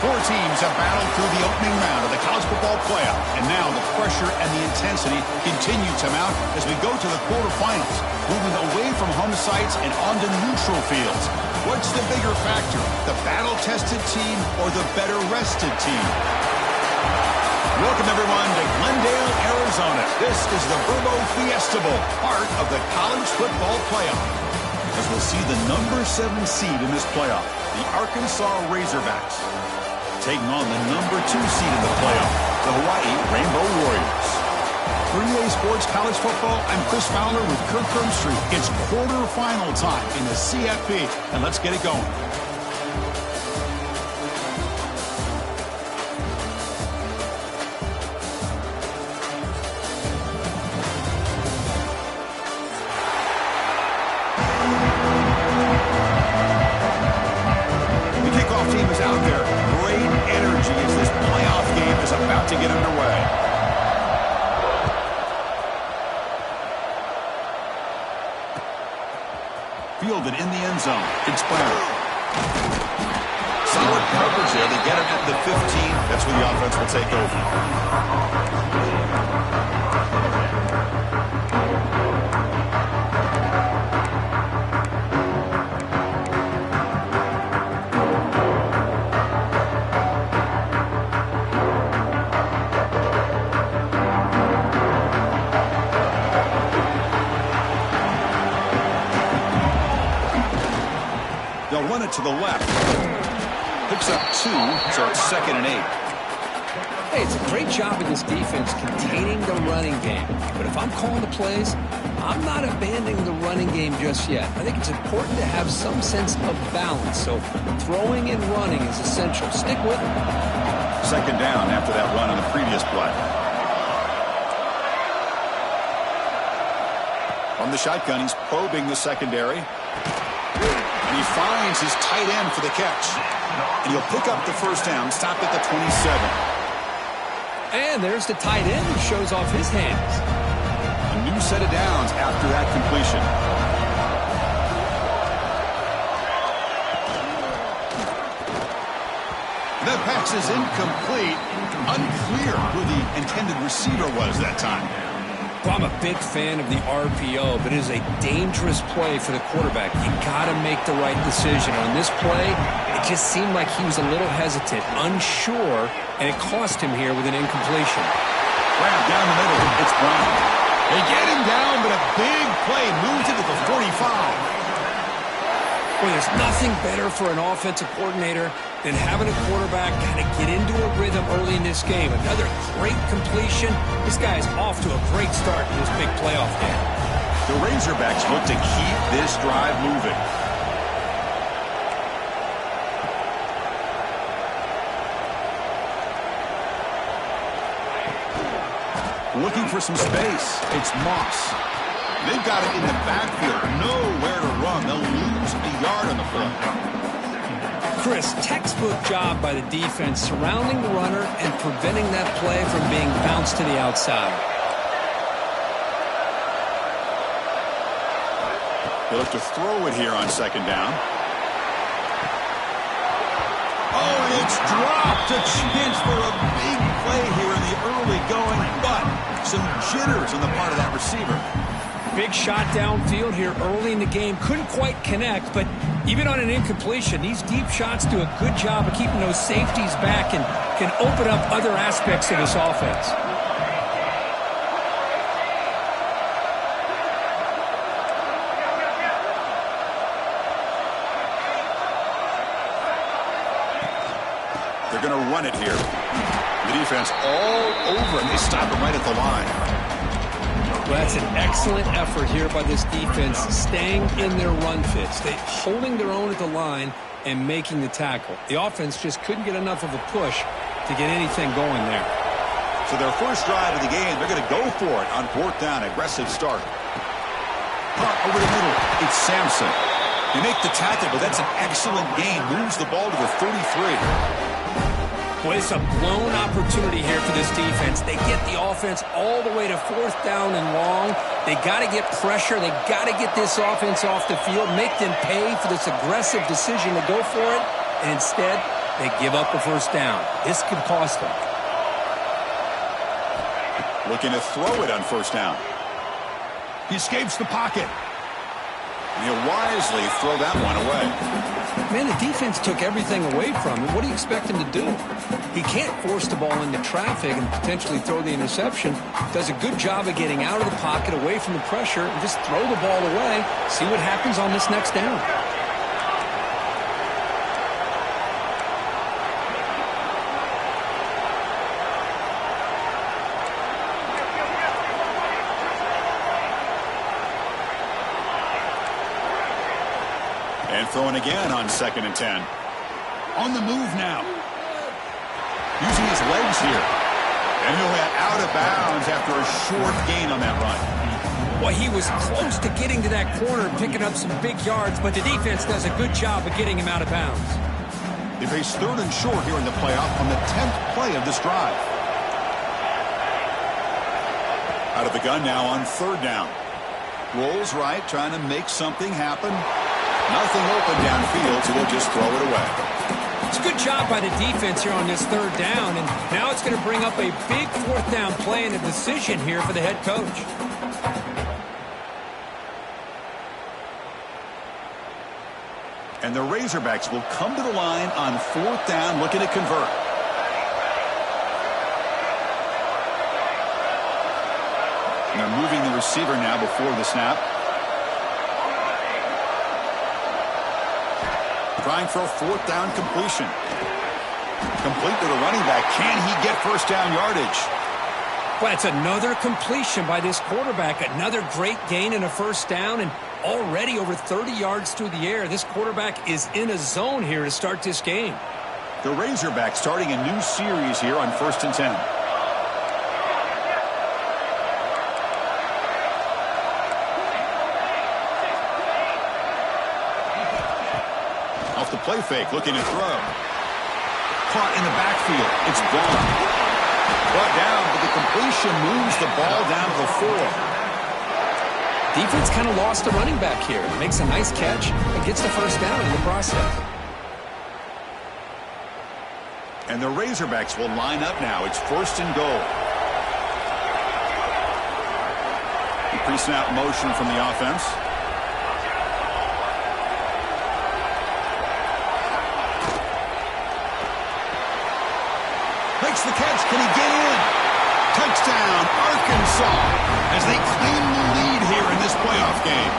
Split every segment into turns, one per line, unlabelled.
Four teams have battled through the opening round of the college football playoff, and now the pressure and the intensity continue to mount as we go to the quarterfinals, moving away from home sites and onto neutral fields. What's the bigger factor, the battle-tested team or the better-rested team? Welcome, everyone, to Glendale, Arizona. This is the Verbo Fiesta Bowl, part of the college football playoff. As we'll see the number 7 seed in this playoff, the Arkansas Razorbacks, taking on the number 2 seed in the playoff, the Hawaii Rainbow Warriors. For EA Sports College Football, I'm Chris Fowler with Kirk Herbstreit. It's quarterfinal time in the CFP, and let's get it going. To get underway. Fielded in the end zone. It's Brown. Solid coverage there. They get him at the 15. That's where the offense will take over. They'll run it to the left. Picks up 2, so it's 2nd and 8.
Hey, it's a great job of this defense containing the running game. But if I'm calling the plays, I'm not abandoning the running game just yet. I think it's important to have some sense of balance. So throwing and running is essential. Stick with it.
2nd down after that run on the previous play. From the shotgun, he's probing the secondary. And he finds his tight end for the catch. And he'll pick up the first down, stop at the 27.
And there's the tight end who shows off his hands.
A new set of downs after that completion. The pass is incomplete. Unclear who the intended receiver was that time.
Well, I'm a big fan of the RPO, but it is a dangerous play for the quarterback. You got to make the right decision. On this play, it just seemed like he was a little hesitant, unsure, and it cost him here with an incompletion.
Right down the middle, it's Brown. They get him down, but a big play moves it to the 45.
Well, there's nothing better for an offensive coordinator than having a quarterback kind of get into a rhythm early in this game. Another great completion. This guy is off to a great start in this big playoff game.
The Razorbacks look to keep this drive moving. Looking for some space. It's Moss. They've got it in the backfield. Nowhere to run. They'll lose a yard on the play.
Chris, textbook job by the defense surrounding the runner and preventing that play from being bounced to the outside.
They look to throw it here on 2nd down. Oh, and it's dropped. A chance for a big play here in the early going, but some jitters on the part of that receiver.
Big shot downfield here early in the game. Couldn't quite connect, but even on an incompletion, these deep shots do a good job of keeping those safeties back and can open up other aspects of this offense.
They're going to run it here. The defense all over him. They stop him right at the line.
Well, that's an excellent effort here by this defense, staying in their run fits. They holding their own at the line and making the tackle. The offense just couldn't get enough of a push to get anything going there.
So their first drive of the game, they're going to go for it on 4th down. Aggressive start. Over the middle, it's Sampson. They make the tackle, but that's an excellent gain. Moves the ball to the 33.
Boy, it's a blown opportunity here for this defense. They get the offense all the way to 4th down and long. They got to get pressure. They got to get this offense off the field, make them pay for this aggressive decision to go for it. And instead, They give up the first down. This could cost them.
Looking to throw it on first down. He escapes the pocket. And he'll wisely throw that one away.
Man, the defense took everything away from him. What do you expect him to do? He can't force the ball into traffic and potentially throw the interception. Does a good job of getting out of the pocket, away from the pressure, and just throw the ball away. See what happens on this next down.
And throwing again on 2nd and 10. On the move now. Using his legs here. And he'll head out of bounds after a short gain on that run.
Well, he was close to getting to that corner and picking up some big yards, but the defense does a good job of getting him out of bounds.
They face 3rd and short here in the playoff on the 10th play of this drive. Out of the gun now on 3rd down. Rolls right, trying to make something happen. Nothing open downfield, so they'll just throw it away.
It's a good job by the defense here on this 3rd down, and now it's going to bring up a big 4th down play and a decision here for the head coach.
And the Razorbacks will come to the line on 4th down, looking to convert. And they're moving the receiver now before the snap. Trying for a 4th down completion. Complete to the running back. Can he get first down yardage?
Well, it's another completion by this quarterback. Another great gain and a first down, and already over 30 yards through the air. This quarterback is in a zone here to start this game.
The Razorbacks starting a new series here on 1st and 10. Off the play fake, looking to throw. Caught in the backfield. It's gone. Brought down, but the completion moves the ball down to the 4.
Defense kind of lost a running back here. Makes a nice catch and gets the first down in the process.
And the Razorbacks will line up now. It's 1st and goal. The pre-snap motion from the offense. Makes the catch. Can he get in? Touchdown, Arkansas, as they claim the lead here in this playoff game.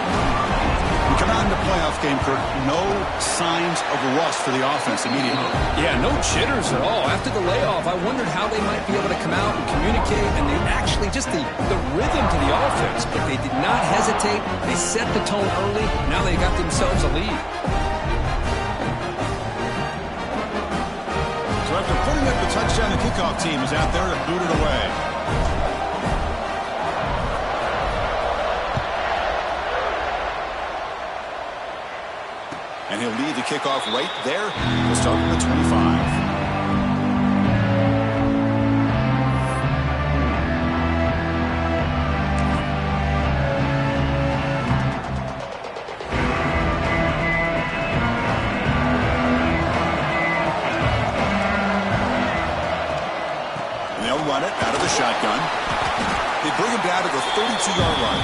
We come out in the playoff game, Kirk, no signs of rust for the offense immediately.
Yeah, no jitters at all. After the layoff, I wondered how they might be able to come out and communicate, and they actually just the rhythm to the offense, but they did not hesitate. They set the tone early. Now they got themselves a lead.
So after putting up the touchdown, the kickoff team is out there to boot it away. And he'll lead the kickoff right there. He'll start at the 25. Shotgun. They bring him down to the 32-yard line.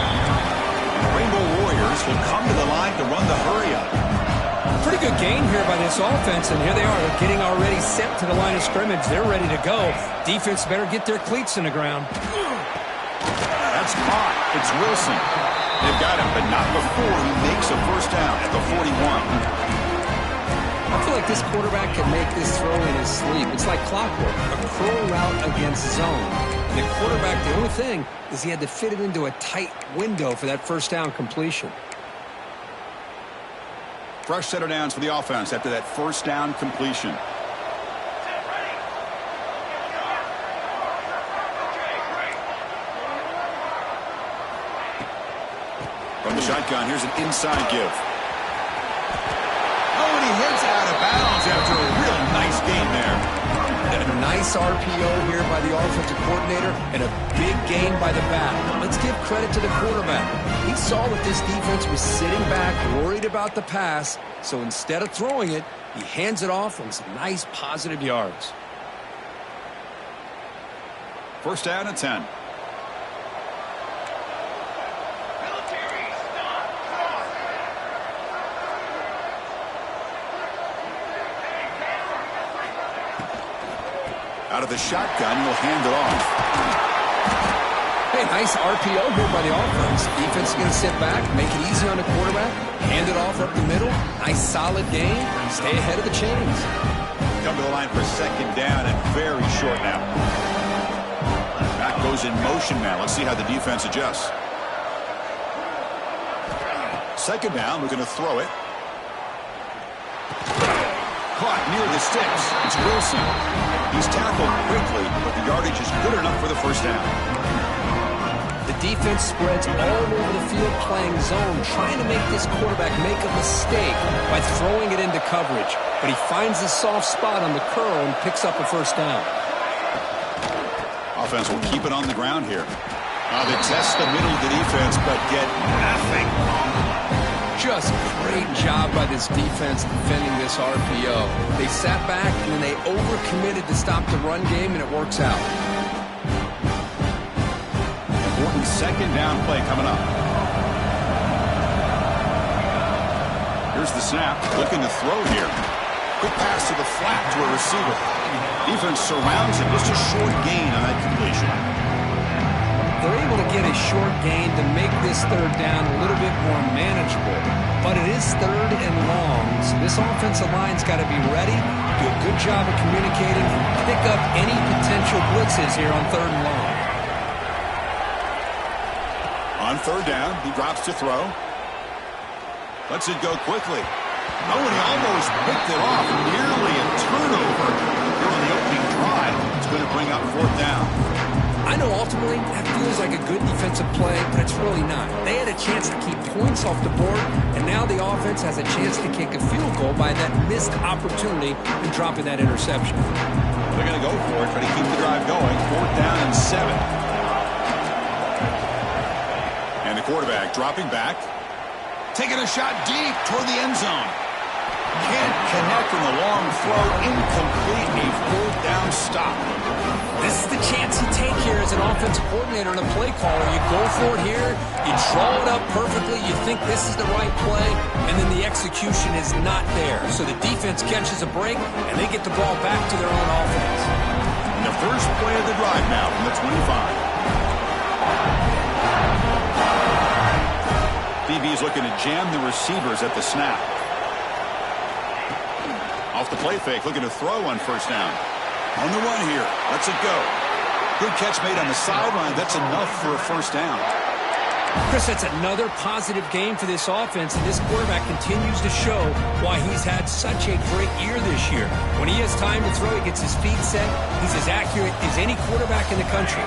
And the Rainbow Warriors will come to the line to run the hurry-up.
Pretty good gain here by this offense, and here they are. They're getting already set to the line of scrimmage. They're ready to go. Defense better get their cleats in the ground.
That's caught. It's Wilson. They've got him, but not before he makes a first down at the 41.
I feel like this quarterback can make this throw in his sleep. It's like clockwork, a curl route against zone. And the quarterback, the only thing is he had to fit it into a tight window for that first down completion.
Fresh set of downs for the offense after that first down completion. From the shotgun, here's an inside give. Oh, and he heads out of bounds after a real nice gain there.
A nice RPO here by the offensive coordinator and a big gain by the back. Let's give credit to the quarterback. He saw that this defense was sitting back, worried about the pass, So instead of throwing it, he hands it off on some nice positive yards.
First down and 10. Out of the shotgun, he'll hand it off.
Hey, nice RPO here by the offense. Defense is going to sit back, make it easy on the quarterback, hand it off up the middle. Nice solid game. Stay ahead of the chains.
Come to the line for second down and very short now. Back goes in motion now. Let's see how the defense adjusts. Second down, we're going to throw it. Caught near the sticks. It's Wilson. He's tackled quickly, but the yardage is good enough for the first down.
The defense spreads all over the field playing zone, trying to make this quarterback make a mistake by throwing it into coverage. But he finds the soft spot on the curl and picks up a first down.
Offense will keep it on the ground here. They test the middle of the defense, but get nothing.
Just great job by this defense defending this RPO. They sat back and then they overcommitted to stop the run game, and it works out.
Important second down play coming up. Here's the snap. Looking to throw here. Quick pass to the flat to a receiver. Defense surrounds him. Just a short gain on that completion.
They're able to get a short gain to make this third down a little bit more manageable. But it is third and long, so this offensive line's got to be ready, do a good job of communicating, and pick up any potential blitzes here on third and long.
On third down, he drops to throw. Lets it go quickly. Oh, and he almost picked it off. Nearly a turnover here on the opening drive. It's going to bring up fourth down.
I know ultimately that feels like a good defensive play, but it's really not. They had a chance to keep points off the board, and now the offense has a chance to kick a field goal by that missed opportunity and dropping that interception.
They're going to go for it, try to keep the drive going. Fourth down and 7. And the quarterback dropping back. Taking a shot deep toward the end zone. Can't connect in the long throw. Incomplete. A fourth down stop.
This is the chance you take here as an offensive coordinator and a play caller. You go for it here. You draw it up perfectly. You think this is the right play, and then the execution is not there. So the defense catches a break, and they get the ball back to their own offense.
And the first play of the drive now from the 25. DB is looking to jam the receivers at the snap. Off the play fake, looking to throw on first down. On the run here, lets it go. Good catch made on the sideline. That's enough for a first down.
Chris, that's another positive game for this offense, and this quarterback continues to show why he's had such a great year this year. When he has time to throw, he gets his feet set. He's as accurate as any quarterback in the country.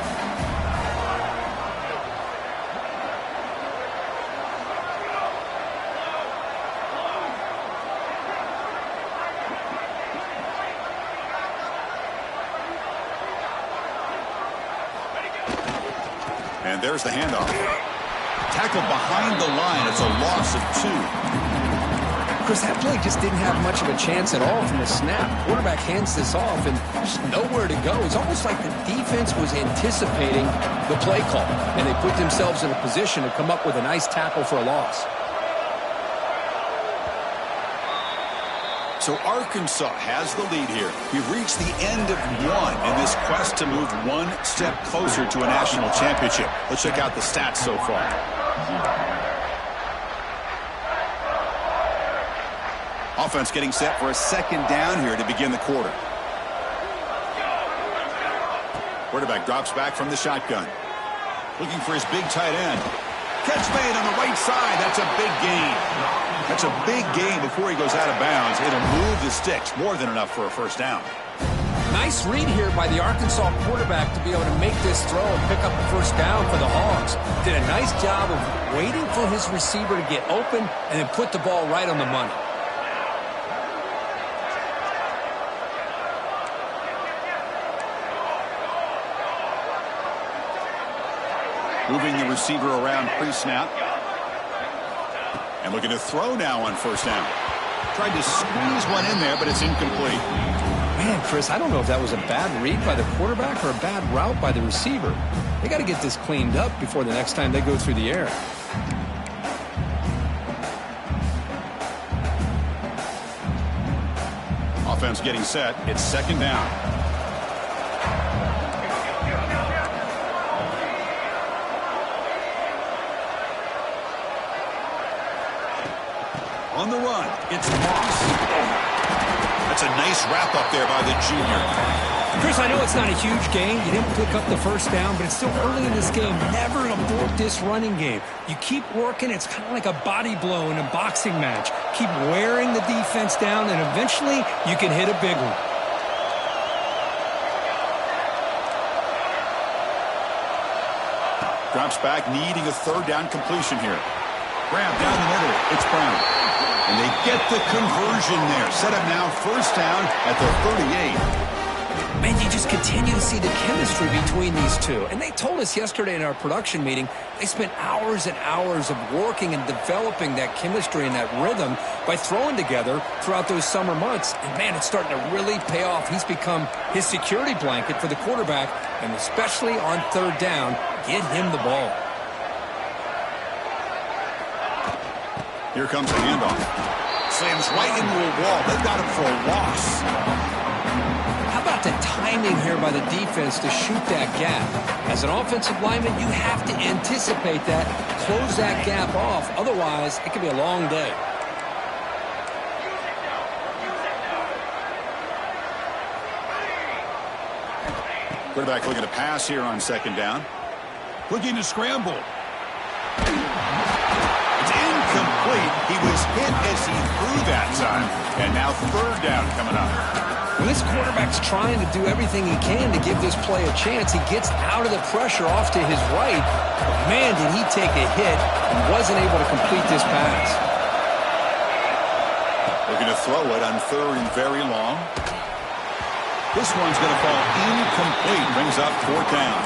And there's the handoff. Tackled behind the line. It's a loss of 2.
Chris, that play just didn't have much of a chance at all from the snap. Quarterback hands this off and just nowhere to go. It's almost like the defense was anticipating the play call, and they put themselves in a position to come up with a nice tackle for a loss.
So Arkansas has the lead here. We've reached the end of one in this quest to move one step closer to a national championship. Let's check out the stats so far. Offense getting set for a second down here to begin the quarter. Quarterback drops back from the shotgun. Looking for his big tight end. Catch made on the right side. That's a big gain. That's a big gain before he goes out of bounds. It'll move the sticks. More than enough for a first down.
Nice read here by the Arkansas quarterback to be able to make this throw and pick up the first down for the Hogs. Did a nice job of waiting for his receiver to get open and then put the ball right on the money.
Moving the receiver around pre-snap. And looking to throw now on first down. Tried to squeeze one in there, but it's incomplete.
Man, Chris, I don't know if that was a bad read by the quarterback or a bad route by the receiver. They got to get this cleaned up before the next time they go through the air.
Offense getting set. It's second down. On the run, it's Moss. That's a nice wrap up there by the junior.
Chris, I know it's not a huge gain. You didn't pick up the first down, but it's still early in this game. Never abort this running game. You keep working. It's kind of like a body blow in a boxing match. Keep wearing the defense down, and eventually you can hit a big one.
Drops back, needing a third down completion here. Grab down the middle. It's Brown. And they get the conversion there. Set up now first down at the 38.
Man, you just continue to see the chemistry between these two. And they told us yesterday in our production meeting, they spent hours and hours of working and developing that chemistry and that rhythm by throwing together throughout those summer months. And man, it's starting to really pay off. He's become his security blanket for the quarterback, and especially on third down, get him the ball.
Here comes the handoff. Slams right into a wall. They've got him for a loss.
How about the timing here by the defense to shoot that gap? As an offensive lineman, you have to anticipate that, close that gap off. Otherwise, it could be a long day.
Quarterback looking to pass here on second down. Looking to scramble. It's incomplete. He was hit as he threw that time. And now third down coming up.
When this quarterback's trying to do everything he can to give this play a chance, he gets out of the pressure off to his right. But man, did he take a hit and wasn't able to complete this pass.
Looking to throw it on third and very long. This one's going to fall incomplete. Brings up fourth down.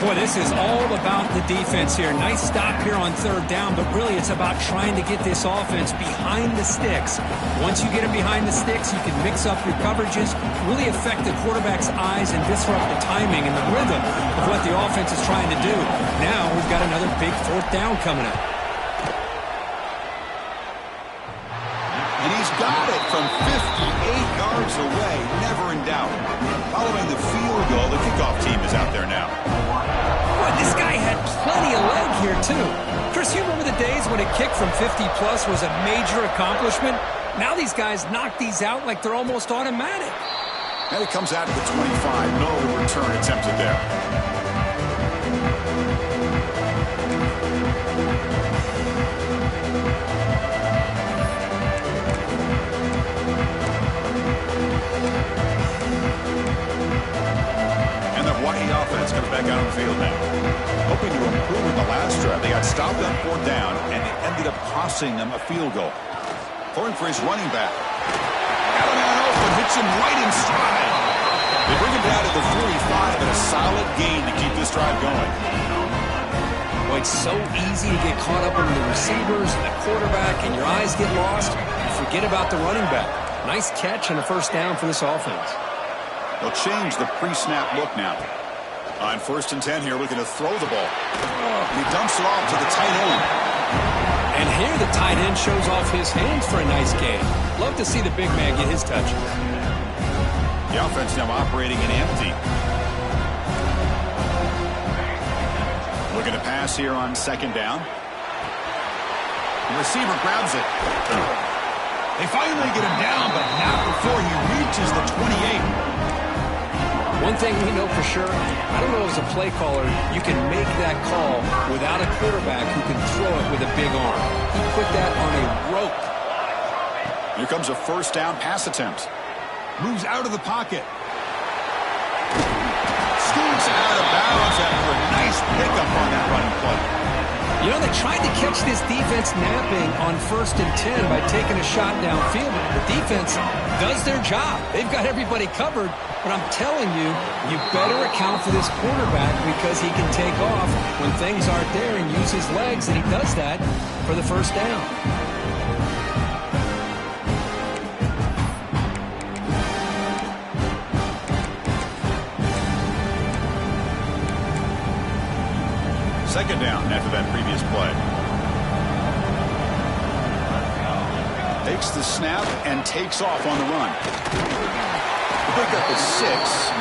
Boy, this is all about the defense here. Nice stop here on third down, but really it's about trying to get this offense behind the sticks. Once you get them behind the sticks, you can mix up your coverages, really affect the quarterback's eyes and disrupt the timing and the rhythm of what the offense is trying to do. Now we've got another big fourth down coming up.
And he's got it from 58 yards away, never in doubt. Following the field goal, the kickoff team is out there now.
Boy, this guy had plenty of leg here, too. Chris, you remember the days when a kick from 50-plus was a major accomplishment? Now these guys knock these out like they're almost automatic.
And it comes out to the 25. No return attempted there. Offense comes back out on the field now. Hoping to improve in the last drive. They got stopped on fourth down, and it ended up costing them a field goal. Throwing for his running back. Got a man open, hits him right in stride. They bring him down to the 45, and a solid gain to keep this drive going.
Boy, it's so easy to get caught up in the receivers and the quarterback, and your eyes get lost. You forget about the running back. Nice catch and a first down for this offense.
They'll change the pre-snap look now. On first and 10 here, looking to throw the ball. He dumps it off to the tight end.
And here the tight end shows off his hands for a nice gain. Love to see the big man get his touches.
The offense now operating in empty. Looking to pass here on second down. The receiver grabs it. They finally get him down, but not before he reaches the 28.
One thing we know for sure, I don't know as a play caller, you can make that call without a quarterback who can throw it with a big arm. He put that on a rope.
Here comes a first down pass attempt. Moves out of the pocket. Scoots out of bounds after a nice pickup on that running play.
You know, they tried to catch this defense napping on first and 10 by taking a shot downfield. The defense does their job. They've got everybody covered. But I'm telling you, you better account for this quarterback because he can take off when things aren't there and use his legs, and he does that for the first down.
second down after that previous play. Takes the snap and takes off on the run. Pick up a 6,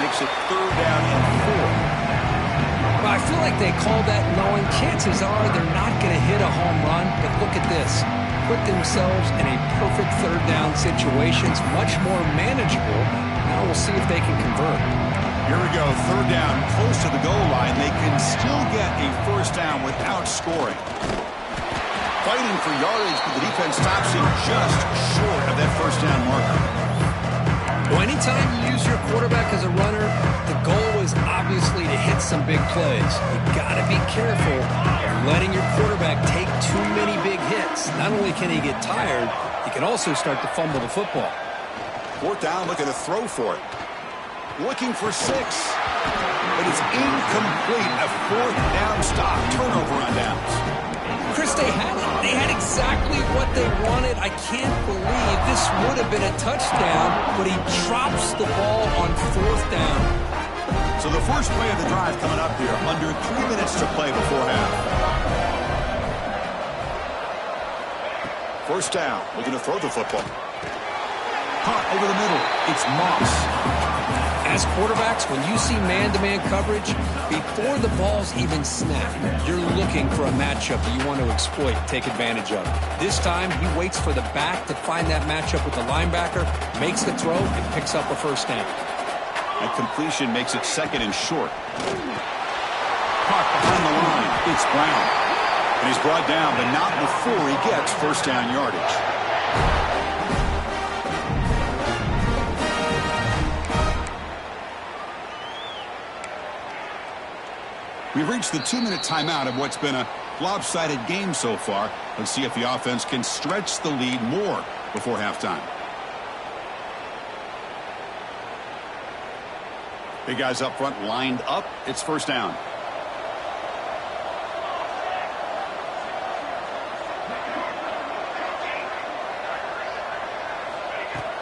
makes it third down and 4.
Well, I feel like they called that knowing chances are they're not going to hit a home run, but look at this. Put themselves in a perfect third down situation. It's much more manageable. Now we'll see if they can convert.
Here we go, third down, close to the goal line. They can still get a first down without scoring. Fighting for yardage, but the defense stops him just short of that first down marker.
Well, anytime you use your quarterback as a runner, the goal is obviously to hit some big plays. You got to be careful of letting your quarterback take too many big hits. Not only can he get tired, he can also start to fumble the football.
Fourth down, looking to throw for it. Looking for 6, but it's incomplete. A fourth down stop. Turnover on downs.
Chris, they had exactly what they wanted. I can't believe this would have been a touchdown, but he drops the ball on fourth down.
So the first play of the drive coming up here. Under 3 minutes to play before half. First down. Looking to throw the football. Caught over the middle. It's Moss.
As quarterbacks, when you see man-to-man coverage, before the ball's even snapped, you're looking for a matchup that you want to exploit, take advantage of. This time, he waits for the back to find that matchup with the linebacker, makes the throw, and picks up a first down.
That completion makes it second and short. Caught behind the line. It's Brown. And he's brought down, but not before he gets first down yardage. We've reached the 2-minute timeout of what's been a lopsided game so far. Let's see if the offense can stretch the lead more before halftime. Big guys up front lined up. It's first down.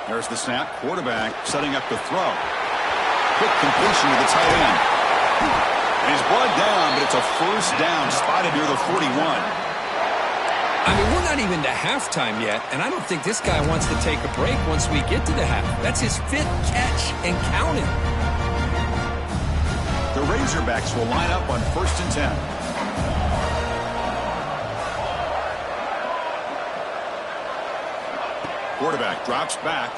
There's the snap. Quarterback setting up the throw. Quick completion to the tight end. He's brought down, but it's a first down spotted near the 41.
I mean, we're not even to halftime yet, and I don't think this guy wants to take a break once we get to the half. That's his 5th catch and counting.
The Razorbacks will line up on 1st and 10. Quarterback drops back.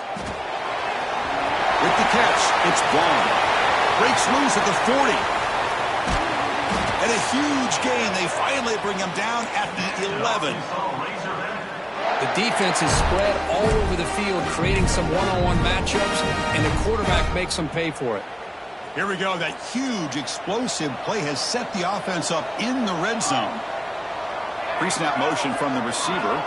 With the catch, it's Vaughn. Breaks loose at the 40. And a huge gain. They finally bring him down at the 11.
The defense is spread all over the field, creating some one-on-one matchups, and the quarterback makes them pay for it.
Here we go. That huge explosive play has set the offense up in the red zone. Pre-snap motion from the receiver.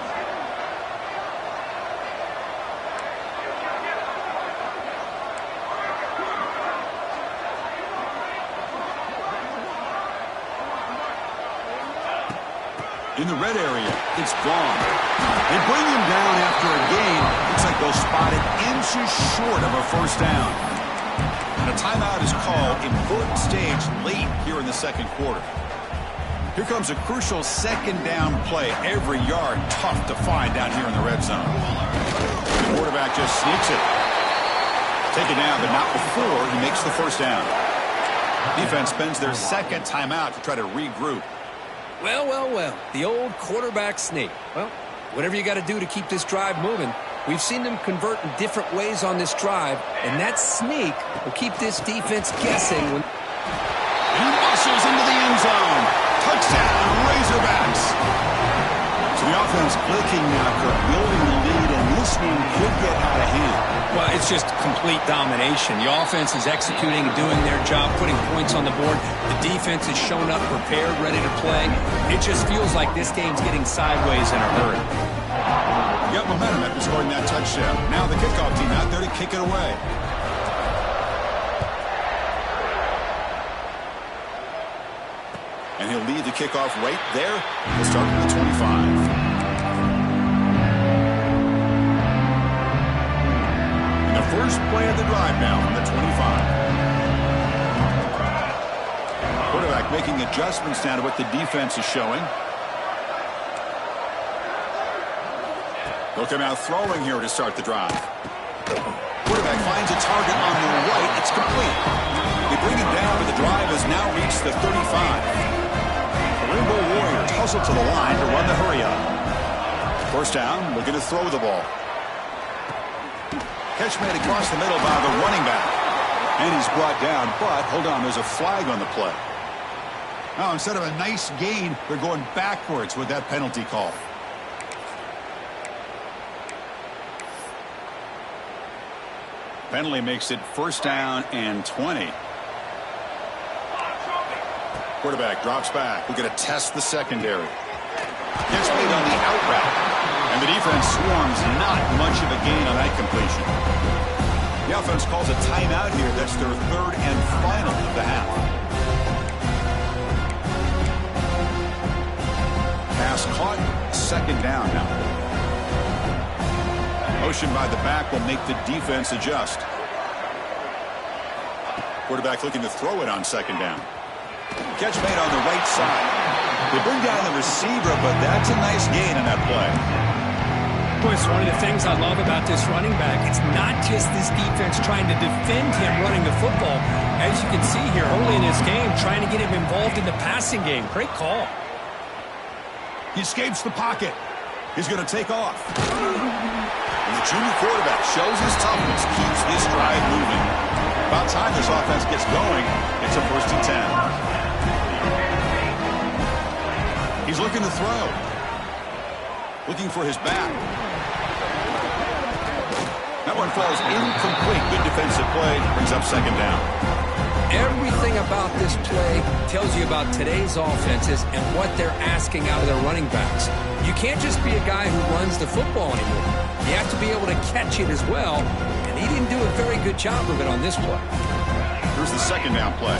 In the red area, it's Vaughn. They bring him down after a gain. Looks like they'll spot it inches short of a first down. And a timeout is called. Important stage late here in the second quarter. Here comes a crucial second down play. Every yard tough to find down here in the red zone. The quarterback just sneaks it. Take it down, but not before he makes the first down. Defense spends their second timeout to try to regroup.
Well, the old quarterback sneak. Well, whatever you got to do to keep this drive moving. We've seen them convert in different ways on this drive, and that sneak will keep this defense guessing.
He muscles into the end zone. Touchdown, Razorbacks. So the offense clicking now for building the lead, and this one could get out of hand.
Well, it's just complete domination. The offense is executing and doing their job, putting points on the board. The defense is shown up, prepared, ready to play. It just feels like this game's getting sideways in a hurry.
You got momentum after scoring that touchdown. Now the kickoff team out there to kick it away. And he'll lead the kickoff right there. We'll start with the 25. First play of the drive now from the 25. Quarterback making adjustments now to what the defense is showing. They'll come out throwing here to start the drive. Quarterback finds a target on the right. It's complete. They bring it down, but the drive has now reached the 35. The Rainbow Warriors hustle to the line to run the hurry up. First down, looking to throw the ball. Catch made across the middle by the running back. And he's brought down, but hold on, there's a flag on the play. Now, instead of a nice gain, they're going backwards with that penalty call. Penalty makes it first down and 20. Quarterback drops back. We're going to test the secondary. Gets made on the out route. And the defense swarms, not much of a gain on that completion. The offense calls a timeout here. That's their third and final of the half. Pass caught. Second down now. Motion by the back will make the defense adjust. Quarterback looking to throw it on second down. Catch made on the right side. They bring down the receiver, but that's a nice gain on that play.
Boy, it's one of the things I love about this running back. It's not just this defense trying to defend him running the football. As you can see here early in this game, trying to get him involved in the passing game. Great call.
He escapes the pocket. He's going to take off. And the junior quarterback shows his toughness, keeps this drive moving. About time this offense gets going. It's a first and 10. He's looking to throw. Looking for his back. That one falls incomplete. Good defensive play. Brings up second down.
Everything about this play tells you about today's offenses and what they're asking out of their running backs. You can't just be a guy who runs the football anymore. You have to be able to catch it as well, and he didn't do a very good job of it on this play.
Here's the second down play.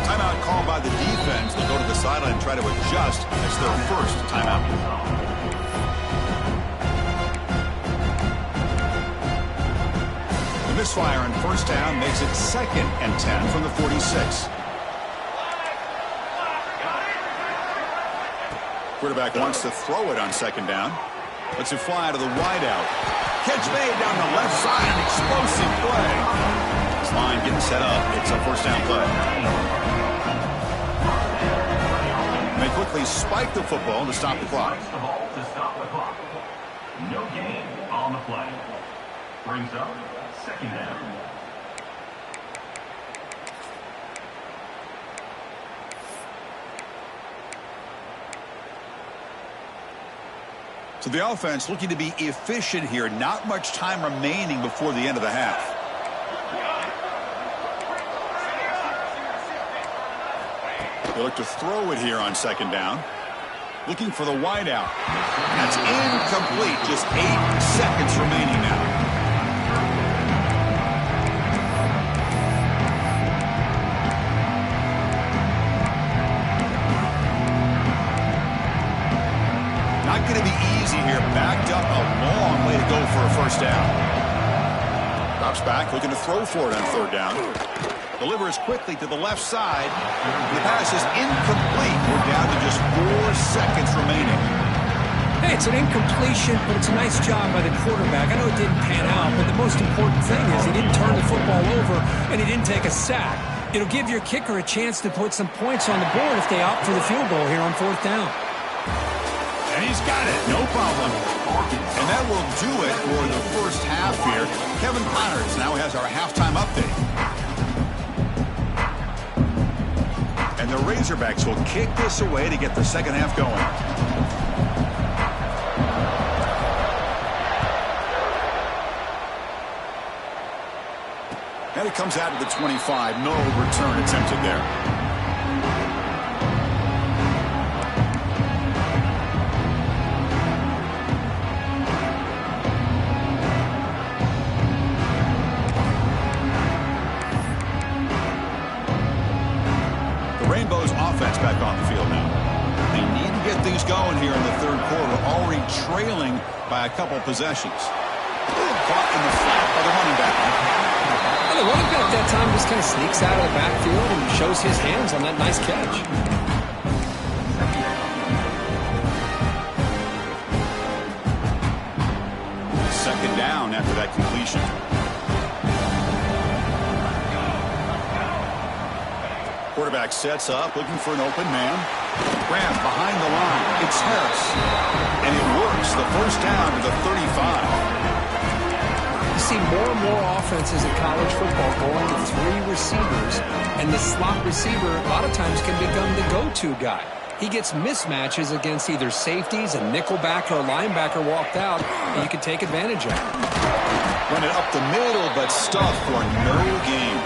Timeout called by the defense. They'll go to the sideline and try to adjust. It's their first timeout. The misfire on first down makes it second and 10 from the 46. Quarterback wants to throw it on second down. Lets it fly to the wideout. Catch made down the left side. An explosive play. This line getting set up. It's a first down play. And they quickly spike the football to stop the clock.
No gain on the play. Brings up second down.
So the offense looking to be efficient here. Not much time remaining before the end of the half. They look to throw it here on second down. Looking for the wideout. That's incomplete. Just 8 seconds remaining now. Not going to be easy here. Backed up a long way to go for a first down. Drops back, looking to throw for it on third down. Delivers quickly to the left side. The pass is incomplete. We're down to just 4 seconds remaining.
Hey, it's an incompletion, but it's a nice job by the quarterback. I know it didn't pan out, but the most important thing is he didn't turn the football over and he didn't take a sack. It'll give your kicker a chance to put some points on the board if they opt for the field goal here on fourth down.
And he's got it. No problem. And that will do it for the first half here. Kevin Connors now has our halftime update. And the Razorbacks will kick this away to get the second half going. And it comes out to the 25. No return attempted there. Rainbow's offense back on the field now. They need to get things going here in the third quarter, already trailing by a couple possessions. Caught in the flat by the running back.
Well, the running back that time just kind of sneaks out of the backfield and shows his hands on that nice catch.
Second down after that completion. Quarterback sets up, looking for an open man. Grab behind the line. It's Harris. And it works. The first down to the 35.
You see more and more offenses in college football going to 3 receivers, and the slot receiver a lot of times can become the go-to guy. He gets mismatches against either safeties, a nickelback, or a linebacker walked out, and you can take advantage of it.
Run it up the middle, but stuffed for no gain.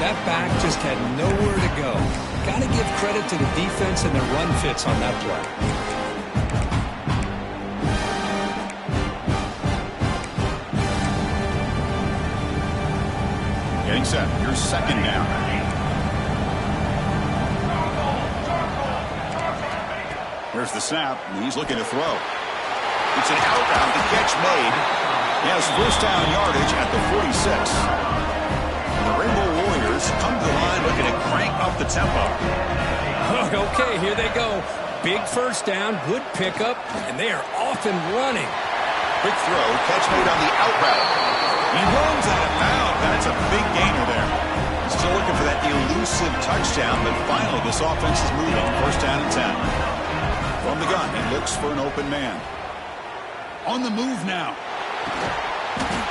That back just had nowhere to go. Got to give credit to the defense and their run fits on that play.
Getting set. Here's second down. Here's the snap. He's looking to throw. It's an outbound. The catch made. He has first down yardage at the 46. The Rainbow Warriors come to the line looking to crank up the tempo.
Okay, here they go. Big first down, good pickup, and they are off and running.
Quick throw. Catch made on the out route. He runs out of bounds. That's a big gainer there. Still looking for that elusive touchdown, but finally this offense is moving. First down and 10. From the gun, he looks for an open man. On the move now.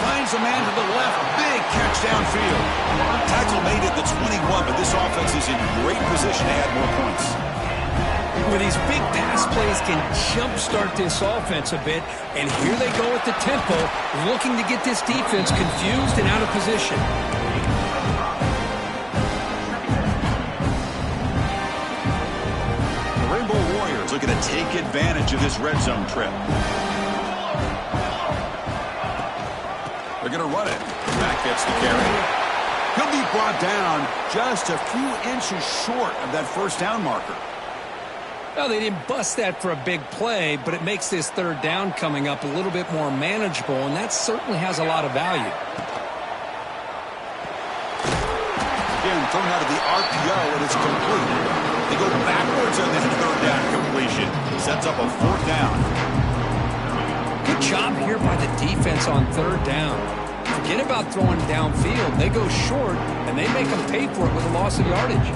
Finds a man to the left. Big catch downfield. Tackle made at the 21, but this offense is in great position to add more points.
Where these big pass plays can jumpstart this offense a bit, and here they go at the tempo, looking to get this defense confused and out of position.
The Rainbow Warriors looking to take advantage of this red zone trip. They're going to run it. Back gets the carry. He'll be brought down just a few inches short of that first down marker.
Well, they didn't bust that for a big play, but it makes this third down coming up a little bit more manageable, and that certainly has a lot of value.
Again, thrown out of the RPO, and it's complete. They go backwards on that third down completion. Sets up a fourth down.
Good job here by the defense on third down. Forget about throwing downfield. They go short, and they make them pay for it with a loss of yardage.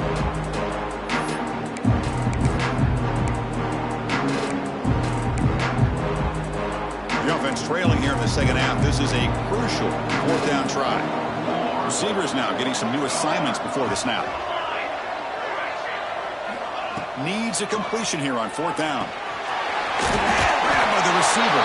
The offense trailing here in the second half. This is a crucial fourth down try. Receivers now getting some new assignments before the snap. Needs a completion here on fourth down. Grabbed by the receiver.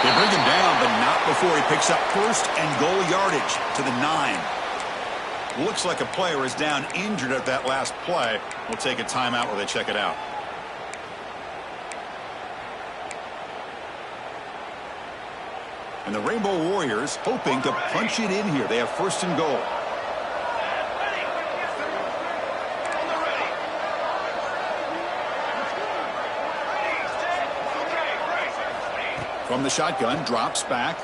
They bring him down, but not before he picks up first and goal yardage to the 9. Looks like a player is down injured at that last play. We'll take a timeout while they check it out. And the Rainbow Warriors hoping to punch it in here. They have first and goal. From the shotgun, drops back.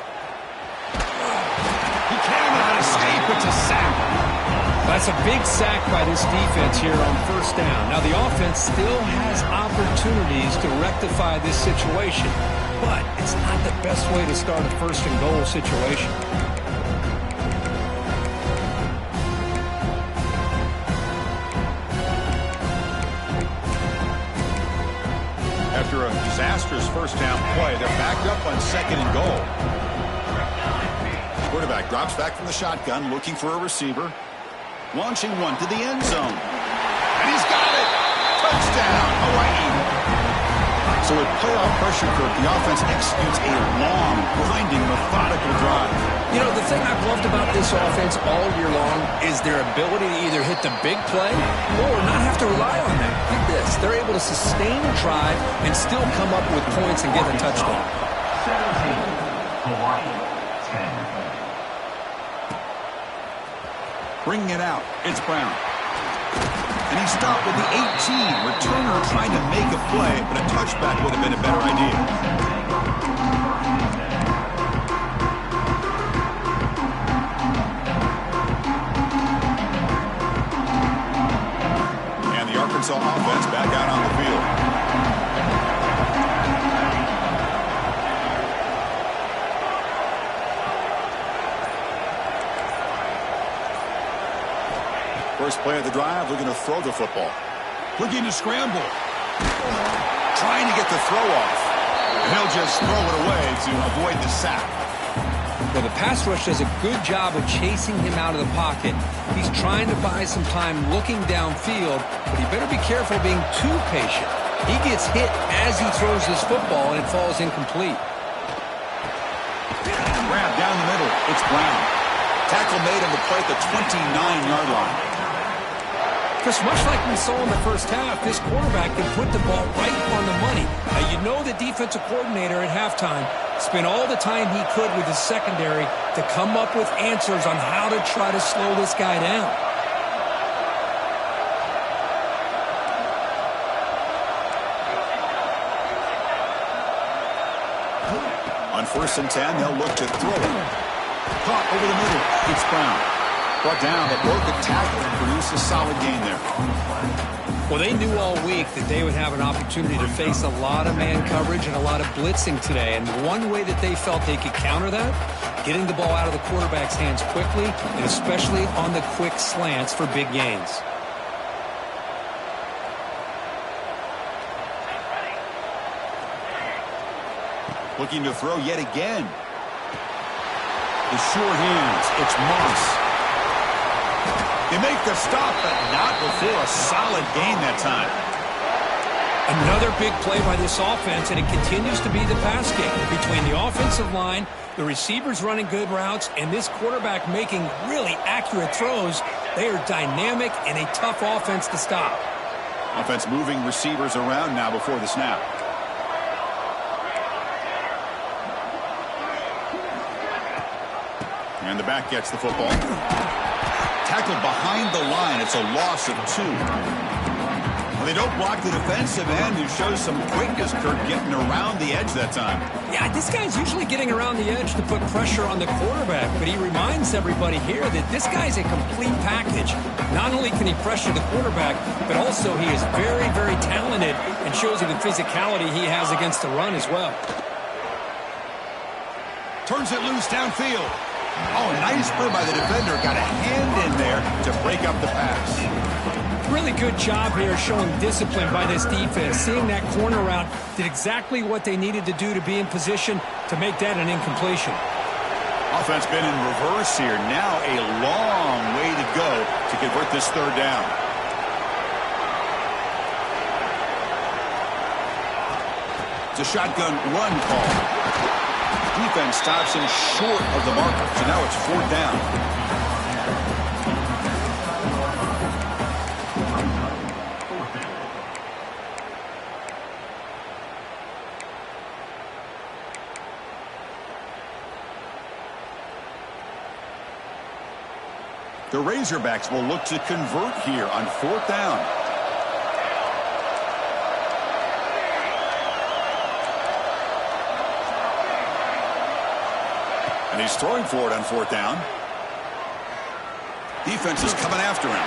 He can't even escape. It's a sack.
That's a big sack by this defense here on first down. Now, the offense still has opportunities to rectify this situation, but it's not the best way to start a first and goal situation.
After a disastrous first down play, they're backed up on second and goal. Quarterback drops back from the shotgun, looking for a receiver. Launching one to the end zone. And he's got it! Touchdown, Hawaii! So with playoff pressure, Kirk, the offense executes a long, grinding, methodical drive.
You know, the thing I've loved about this offense all year long is their ability to either hit the big play or not have to rely on that. Look at this. They're able to sustain a drive and still come up with points and get a touchdown.
17, Hawaii, 10.
Bringing it out, it's Brown. And he stopped with the 18. Returner trying to make a play, but a touchback would have been a better idea. back out on the field. First play of the drive, looking to throw the football. Looking to scramble. Trying to get the throw off. And he'll just throw it away to avoid the sack.
Well, the pass rush does a good job of chasing him out of the pocket. He's trying to buy some time looking downfield, but he better be careful being too patient. He gets hit as he throws this football, and it falls incomplete.
Grab down the middle. It's Brown. Tackle made on the play at the 29-yard line.
Because much like we saw in the first half, this quarterback can put the ball right on the money. Now, you know the defensive coordinator at halftime spent all the time he could with his secondary to come up with answers on how to try to slow this guy down.
On 1st and 10, they'll look to throw it. Caught over the middle. It's Brown. Brought down, but broke a tackle and produced a solid gain there.
Well, they knew all week that they would have an opportunity to face a lot of man coverage and a lot of blitzing today. And one way that they felt they could counter that, getting the ball out of the quarterback's hands quickly, and especially on the quick slants for big gains.
Looking to throw yet again. The sure hands. It's Moss. They make the stop, but not before a solid gain that time.
Another big play by this offense, and it continues to be the pass game between the offensive line, the receivers running good routes, and this quarterback making really accurate throws. They are dynamic and a tough offense to stop.
Offense moving receivers around now before the snap. And the back gets the football. Tackled behind the line. It's a loss of 2. Well, they don't block the defensive end, who shows some quickness, Kirk, getting around the edge that time.
Yeah, this guy's usually getting around the edge to put pressure on the quarterback, but he reminds everybody here that this guy's a complete package. Not only can he pressure the quarterback, but also he is very, very talented and shows you the physicality he has against the run as well.
Turns it loose downfield. Oh, nice play by the defender. Got a hand in there to break up the pass.
Really good job here showing discipline by this defense. Seeing that corner route, did exactly what they needed to do to be in position to make that an incompletion.
Offense been in reverse here. Now a long way to go to convert this 3rd down. It's a shotgun run call. Defense stops him short of the marker, so now it's 4th down. The Razorbacks will look to convert here on 4th down. And he's throwing for it on 4th down. Defense is coming after him.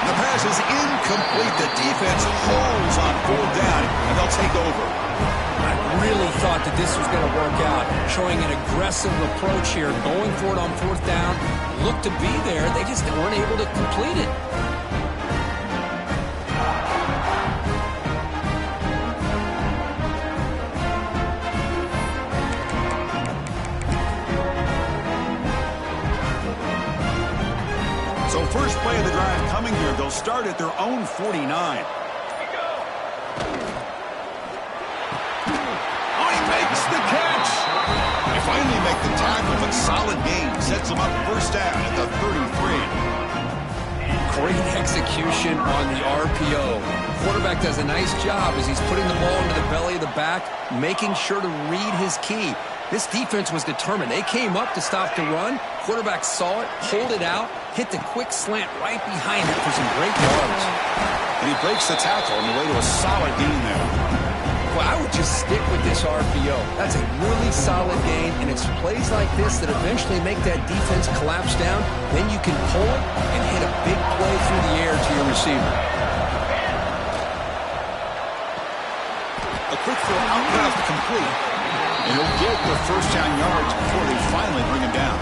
The pass is incomplete. The defense holds on 4th down, and they'll take over.
I really thought that this was going to work out, showing an aggressive approach here, going for it on 4th down. Looked to be there. They just weren't able to complete it.
So first play of the drive coming here. They'll start at their own 49. Oh, he makes the catch. They finally make the tackle, but solid gain sets them up 1st down at the 33.
Great execution on the RPO. Quarterback does a nice job as he's putting the ball into the belly of the back, making sure to read his key. This defense was determined. They came up to stop the run. Quarterback saw it, pulled it out, hit the quick slant right behind it for some great yards.
And he breaks the tackle on the way to a solid gain there.
Well, I would just stick with this RPO. That's a really solid gain, and it's plays like this that eventually make that defense collapse down. Then you can pull it and hit a big play through the air to your receiver.
Quick throw out left, complete. And he'll get the first down yards before they finally bring him down.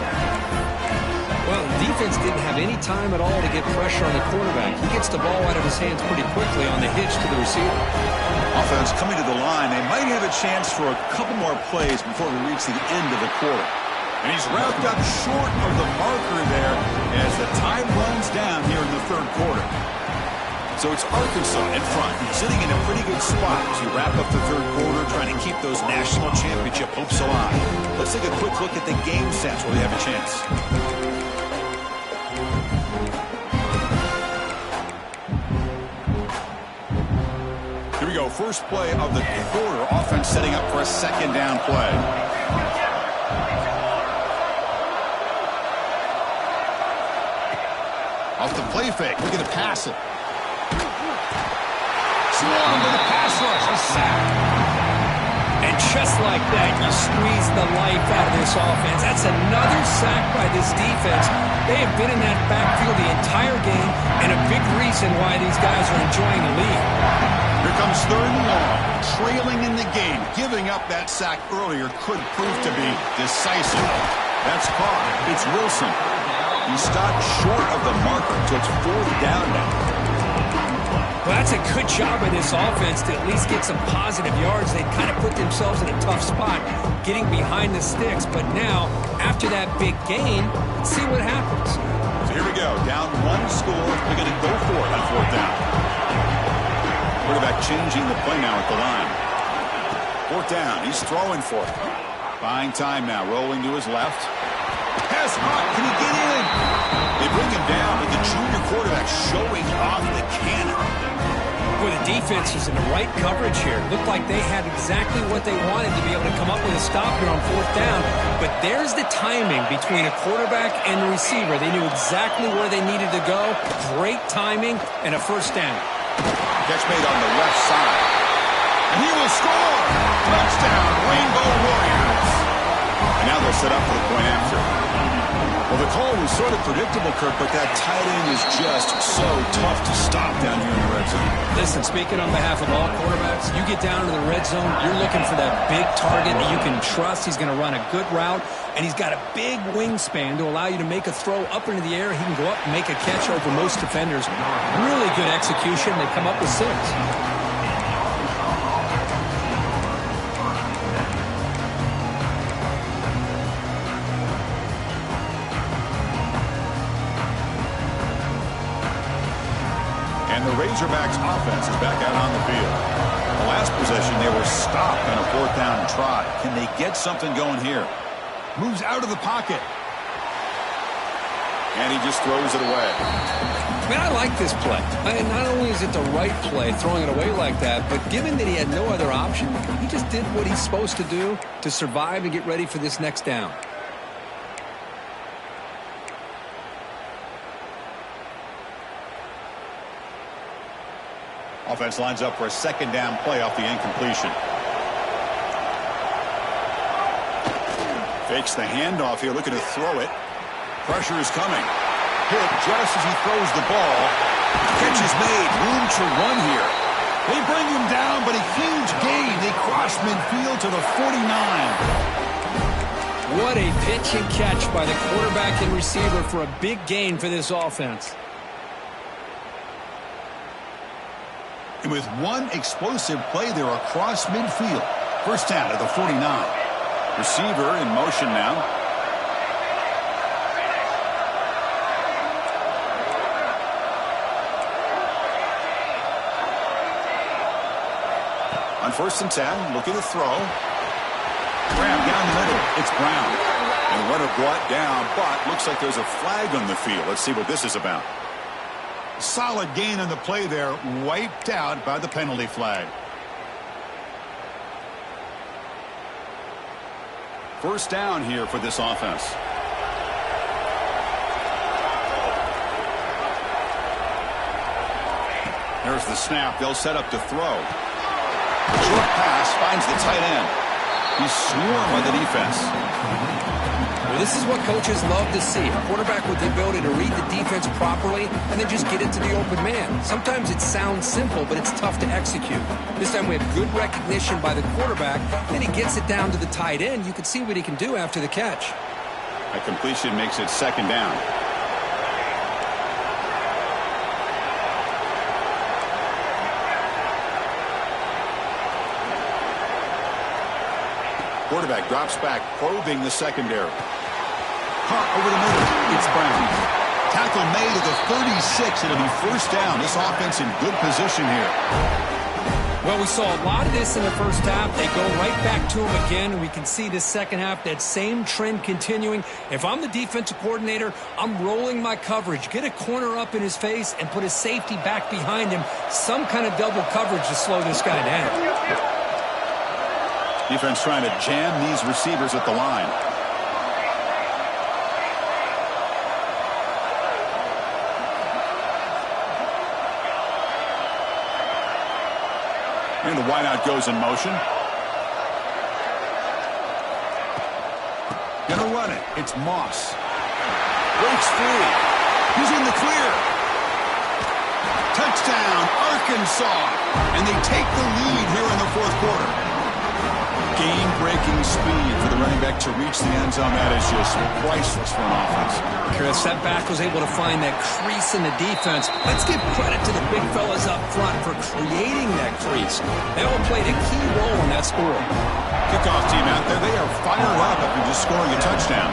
Well, the defense didn't have any time at all to get pressure on the quarterback. He gets the ball out of his hands pretty quickly on the hitch to the receiver.
Offense coming to the line. They might have a chance for a couple more plays before we reach the end of the quarter. And he's wrapped up short of the marker there as the time runs down here in the third quarter. So it's Arkansas in front, sitting in a pretty good spot to wrap up the third quarter, trying to keep those national championship hopes alive. Let's take a quick look at the game stats where they have a chance. Here we go, first play of the quarter. Offense setting up for a second down play. Off the play fake, we're going to pass it. Swarm to the pass rush, a sack.
And just like that, you squeeze the life out of this offense. That's another sack by this defense. They have been in that backfield the entire game, and a big reason why these guys are enjoying the lead.
Here comes third and long, trailing in the game. Giving up that sack earlier could prove to be decisive. That's caught. It's Wilson. He stopped short of the marker, so it's fourth down now.
Well, that's a good job by this offense to at least get some positive yards. They kind of put themselves in a tough spot getting behind the sticks. But now, after that big gain, let's see what happens.
So here we go. Down one score. They're going to go for it on fourth down. Quarterback changing the play now at the line. Fourth down. He's throwing for it. Buying time now. Rolling to his left. Pass hot. Can he get in? They bring him down, but the junior quarterback showing off the cannon.
Well, the defense was in the right coverage here. Looked like they had exactly what they wanted to be able to come up with a stop here on fourth down. But there's the timing between a quarterback and the receiver. They knew exactly where they needed to go. Great timing and a first down.
Catch made on the left side. And he will score! Touchdown, Rainbow Warriors! And now they'll set up for the point after. Well, the call was sort of predictable, Kirk, but that tight end is just so tough to stop down here in the red zone.
Listen, speaking on behalf of all quarterbacks, you get down to the red zone, you're looking for that big target that you can trust. He's going to run a good route, and he's got a big wingspan to allow you to make a throw up into the air. He can go up and make a catch over most defenders. Really good execution. They come up with 6.
And the Razorbacks offense is back out on the field. The last possession, they were stopped on a fourth down try. Can they get something going here? Moves out of the pocket. And he just throws it away.
Man, I like this play. Not only is it the right play, throwing it away like that, but given that he had no other option, he just did what he's supposed to do to survive and get ready for this next down.
Offense lines up for a second down play off the incompletion. Fakes the handoff here, looking to throw it. Pressure is coming. Hit just as he throws the ball. Catch is made. Room to run here. They bring him down, but a huge gain. They cross midfield to the 49.
What a pitch and catch by the quarterback and receiver for a big gain for this offense.
And with one explosive play there across midfield. First down at the 49. Receiver in motion now. On first and 10, looking to throw. Grab down the middle. It's Brown. And runner brought down, but looks like there's a flag on the field. Let's see what this is about. Solid gain on the play there, wiped out by the penalty flag. First down here for this offense. There's the snap. They'll set up to throw. Short pass finds the tight end. He's swarmed by the defense.
Well, This is what coaches love to see. A quarterback with the ability to read the defense properly and then just get it to the open man. Sometimes it sounds simple, but it's tough to execute. This time we have good recognition by the quarterback, and he gets it down to the tight end. You can see what he can do after the catch.
A completion makes it second down. Quarterback drops back, probing the secondary. Caught over the middle. It's Brown. Tackle made at the 36. It'll be first down. This offense in good position here.
Well, we saw a lot of this in the first half. They go right back to him again, and we can see the second half, that same trend continuing. If I'm the defensive coordinator, I'm rolling my coverage. Get a corner up in his face and put a safety back behind him. Some kind of double coverage to slow this guy down.
Defense trying to jam these receivers at the line. And the wideout goes in motion. Gonna run it. It's Moss. Breaks free. He's in the clear. Touchdown, Arkansas. And they take the lead here in the fourth quarter. Game-breaking speed for the running back to reach the end zone. That is just priceless for an offense.
Chris, that back was able to find that crease in the defense. Let's give credit to the big fellas up front for creating that crease. They all played a key role in that score.
Kickoff team out there, they are fired up after just scoring a touchdown.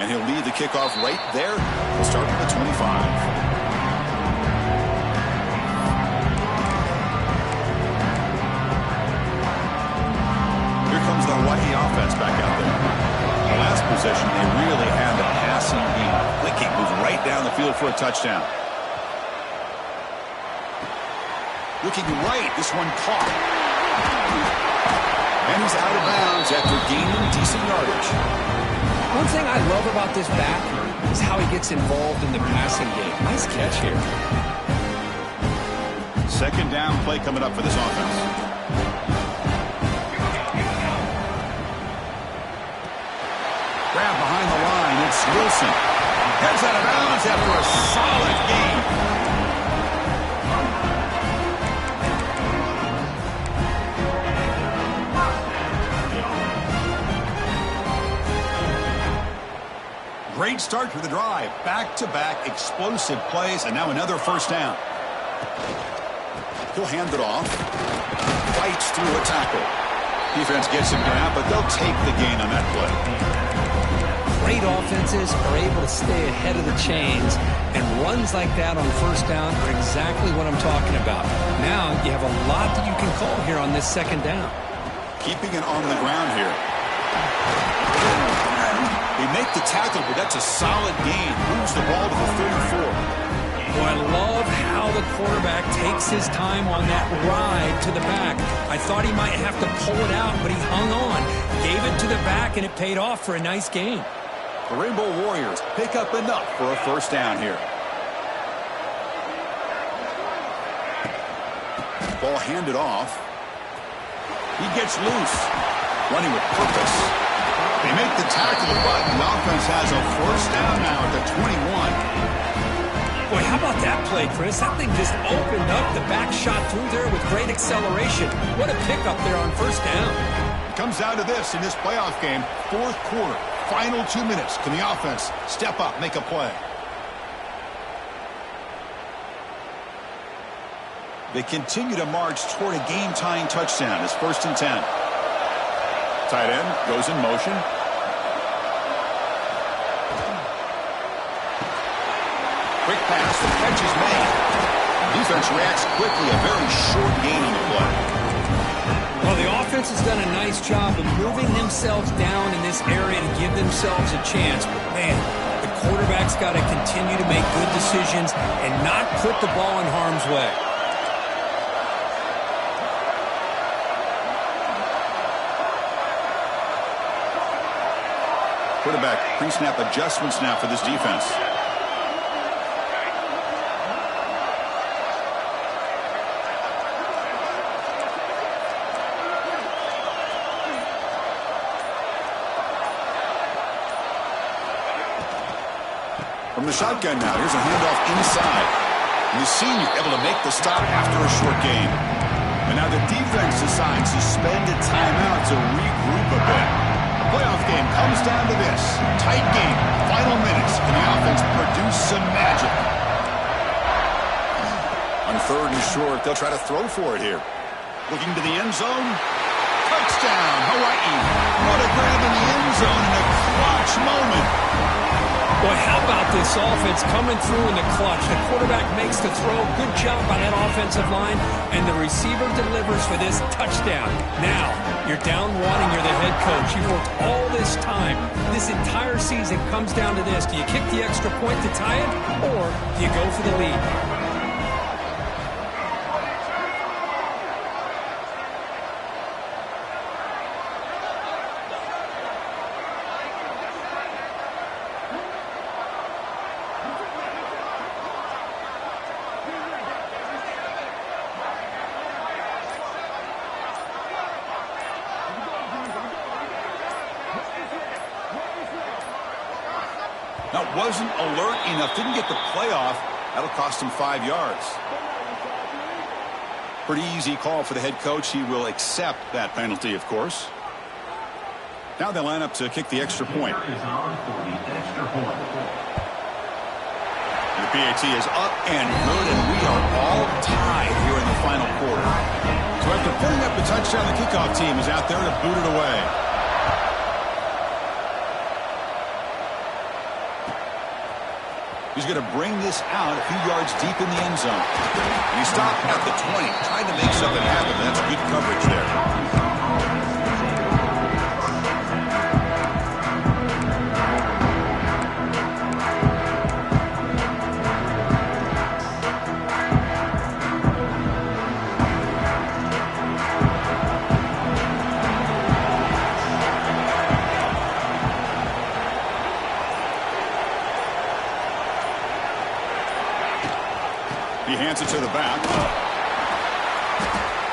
And he'll lead the kickoff right there. We'll start with the 25. The Hawaii offense back out there. The last possession, they really had the passing game clicking, moved right down the field for a touchdown. Looking right, this one caught. And he's out of bounds after gaining decent yardage.
One thing I love about this back is how he gets involved in the passing game. Nice catch here.
Second down play coming up for this offense. Grab behind the line. It's Wilson. Heads out of bounds after a solid game. Great start to the drive. Back-to-back explosive plays, and now another first down. He'll hand it off. Fights through a tackle. Defense gets him down, but they'll take the gain on that play.
Great offenses are able to stay ahead of the chains, and runs like that on first down are exactly what I'm talking about. Now you have a lot that you can call here on this second down.
Keeping it on the ground here. They make the tackle, but that's a solid gain. Moves the ball to the 34.
Well, I love how the quarterback takes his time on that ride to the back. I thought he might have to pull it out, but he hung on, gave it to the back, and it paid off for a nice gain.
The Rainbow Warriors pick up enough for a first down here. Ball handed off. He gets loose. Running with purpose. They make the tackle, but the offense has a first down now at the 21.
Boy, how about that play, Chris? That thing just opened up. The back shot through there with great acceleration. What a pickup there on first down.
It comes down to this in this playoff game. Fourth quarter. Final 2 minutes. Can the offense step up, make a play? They continue to march toward a game-tying touchdown. It's 1st and 10. Tight end goes in motion. Quick pass. The catch is made. Defense reacts quickly. A very short gain on the play.
Well, the offense has done a nice job of moving themselves down in this area to give themselves a chance. But, man, the quarterback's got to continue to make good decisions and not put the ball in harm's way.
Quarterback pre-snap adjustments now for this defense. From the shotgun now, here's a handoff inside. And the senior able to make the stop after a short game. And now the defense decides to spend a timeout to regroup a bit. The playoff game comes down to this. Tight game, final minutes, and the offense produce some magic. On third and short, they'll try to throw for it here. Looking to the end zone. Touchdown, Hawaii. What a grab in the end zone in a clutch moment.
Boy, how about this offense coming through in the clutch? The quarterback makes the throw. Good job by that offensive line. And the receiver delivers for this touchdown. Now, you're down one and you're the head coach. You've worked all this time. This entire season comes down to this. Do you kick the extra point to tie it, or do you go for the lead?
Now, wasn't alert enough, didn't get the playoff. That'll cost him 5 yards. Pretty easy call for the head coach. He will accept that penalty, of course. Now they line up to kick the extra point. The PAT is up and good, and we are all tied here in the final quarter. So after putting up the touchdown, the kickoff team is out there to boot it away. He's going to bring this out a few yards deep in the end zone. And he stopped at the 20, trying to make something happen. That's good coverage there. He hands it to the back.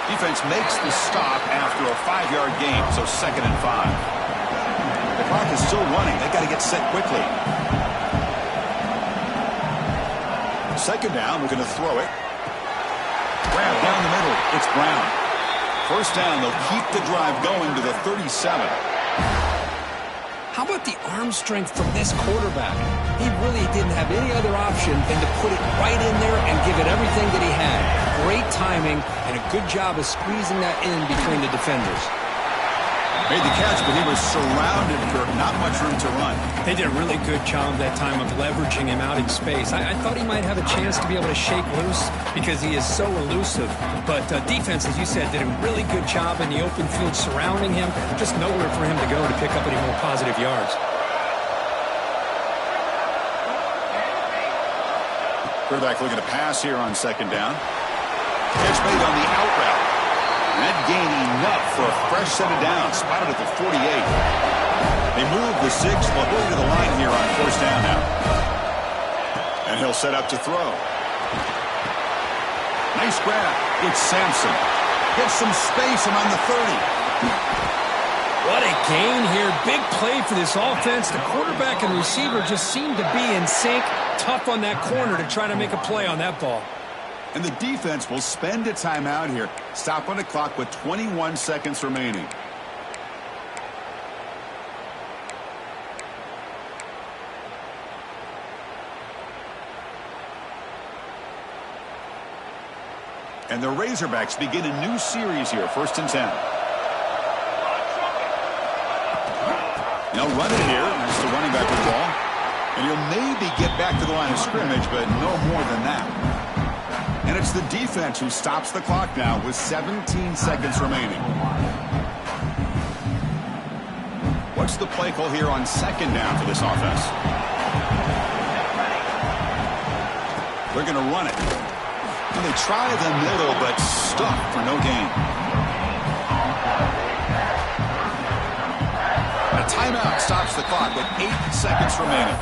Defense makes the stop after a 5-yard gain, so 2nd and 5. The clock is still running. They've got to get set quickly. 2nd down, we're going to throw it. Grab down the middle. It's Brown. 1st down, they'll keep the drive going to the 37.
How about the arm strength from this quarterback? He really didn't have any other option than to put it right in there and give it everything that he had. Great timing and a good job of squeezing that in between the defenders.
Made the catch, but he was surrounded, Kirk. Not much room to run.
They did a really good job that time of leveraging him out in space. I thought he might have a chance to be able to shake loose because he is so elusive. But defense, as you said, did a really good job in the open field surrounding him. Just nowhere for him to go to pick up any more positive yards.
Quarterback looking to pass here on 2nd down. Catch made on the out route. And that gain enough for a fresh set of downs. Spotted at the 48. They move the 6. They'll go to the line here on 1st down now. And he'll set up to throw. Nice grab. It's Sampson. Gets some space around the 30.
What a gain here. Big play for this offense. The quarterback and receiver just seem to be in sync. Tough on that corner to try to make a play on that ball.
And the defense will spend a timeout here. Stop on the clock with 21 seconds remaining. And the Razorbacks begin a new series here. 1st and 10. Now run it here. That's the running back with the ball. And he'll maybe get back to the line of scrimmage, but no more than that. And it's the defense who stops the clock now with 17 seconds remaining. What's the play call here on 2nd down for this offense? They're going to run it. And they try the middle, but stuck for no gain. A timeout stops the clock with 8 seconds remaining.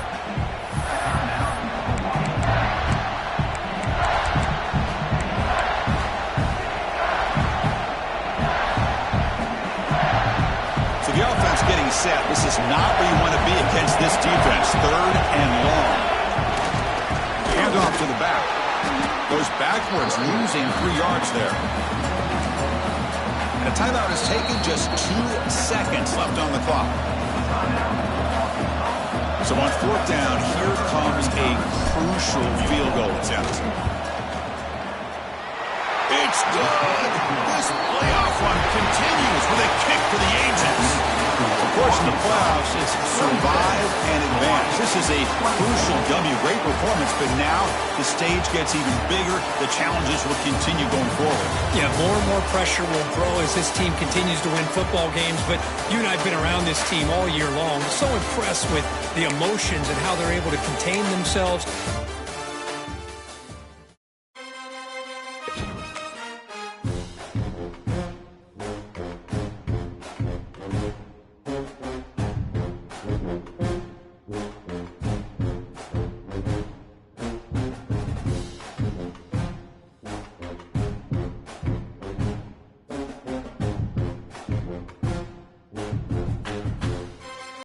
So the offense getting set. This is not where you want to be against this defense. 3rd and long. Handoff to the back. Goes backwards, losing 3 yards there. And a timeout is taken, just 2 seconds left on the clock. So on 4th down, here comes a crucial field goal attempt. It's good! This playoff run continues with a kick for the ages. Of course, in the playoffs, it's survive and advance. This is a crucial W. Great performance, but now the stage gets even bigger. The challenges will continue going forward.
Yeah, more and more pressure will grow as this team continues to win football games, but you and I have been around this team all year long. So impressed with the emotions and how they're able to contain themselves,